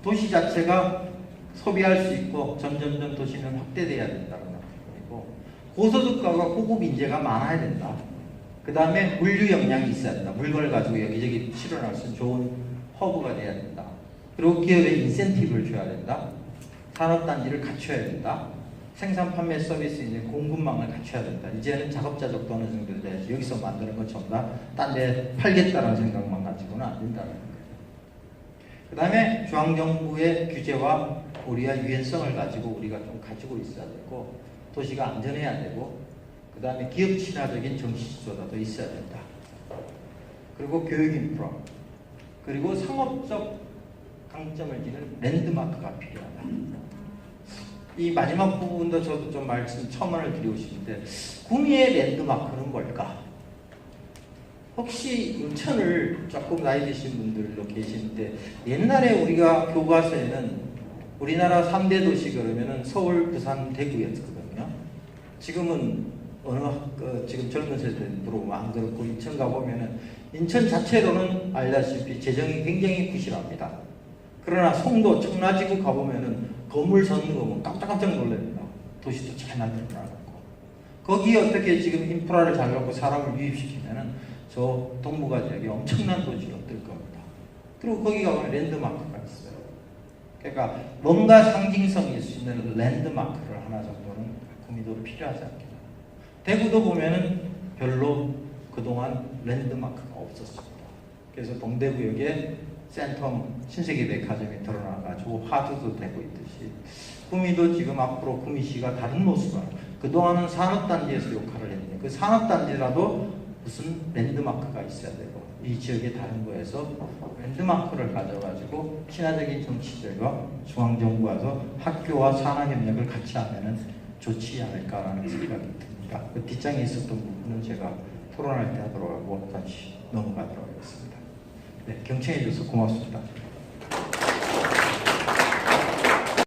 도시 자체가 소비할 수 있고 점점점 도시는 확대돼야 된다는 거고 고소득가가 고급 인재가 많아야 된다. 그 다음에 물류 역량이 있어야 된다. 물건을 가지고 여기저기 실어날 수 있는 좋은 허브가 돼야 된다. 그리고 기업에 인센티브를 줘야 된다. 산업단지를 갖춰야 된다. 생산, 판매, 서비스 있는 공급망을 갖춰야 된다. 이제는 작업자족도 어느 정도 돼야지 여기서 만드는 것 전부 다 딴 데 팔겠다는 생각만 가지고는 안 된다는 거예요. 그 다음에 중앙정부의 규제와 우리가 유연성을 가지고 우리가 좀 가지고 있어야 되고 도시가 안전해야 되고 그 다음에 기업 친화적인 정치지도도 있어야 된다. 그리고 교육 인프라 그리고 상업적 강점을 지닌 랜드마크가 필요하다. 이 마지막 부분도 저도 좀 말씀 첨언을 드리고 싶은데 구미의 랜드마크는 뭘까? 혹시 인천을 조금 나이 드신 분들도 계시는데 옛날에 우리가 교과서에는 우리나라 3대 도시 그러면은 서울, 부산, 대구였거든요. 지금은 지금 젊은 세대들 들어오면 안 그렇고 인천 가보면은 인천 자체로는 알다시피 재정이 굉장히 부실합니다. 그러나 송도, 청라지구 가보면은 건물 섰는 거 보면 깜짝깜짝 놀랍니다. 도시도 잘 만들어놨고 거기에 어떻게 지금 인프라를 잘 갖고 사람을 유입시키면은 저 동부가 지역이 엄청난 도시로 뜰 겁니다. 그리고 거기 가보면 랜드마크가 있어요. 그러니까 뭔가 상징성이 있을 수 있는 랜드마크를 하나 정도는 구미도 필요하지 않겠나. 대구도 보면은 별로 그동안 랜드마크가 없었습니다. 그래서 동대구역에 센텀 신세계백화점이 드러나가지고 화두도 되고 있듯이 구미도 지금 앞으로 구미시가 다른 모습을 그동안은 산업단지에서 역할을 했는데 그 산업단지라도 무슨 랜드마크가 있어야 되고 이 지역의 다른 거에서 랜드마크를 가져가지고 친화적인 정치들과 중앙정부와서 학교와 산학협력을 같이 하면 좋지 않을까라는 생각이 듭니다. 그 뒷장에 있었던 부분은 제가 토론할 때 하도록 하고 다시 넘어가도록 하겠습니다. 네, 경청해 주셔서 고맙습니다.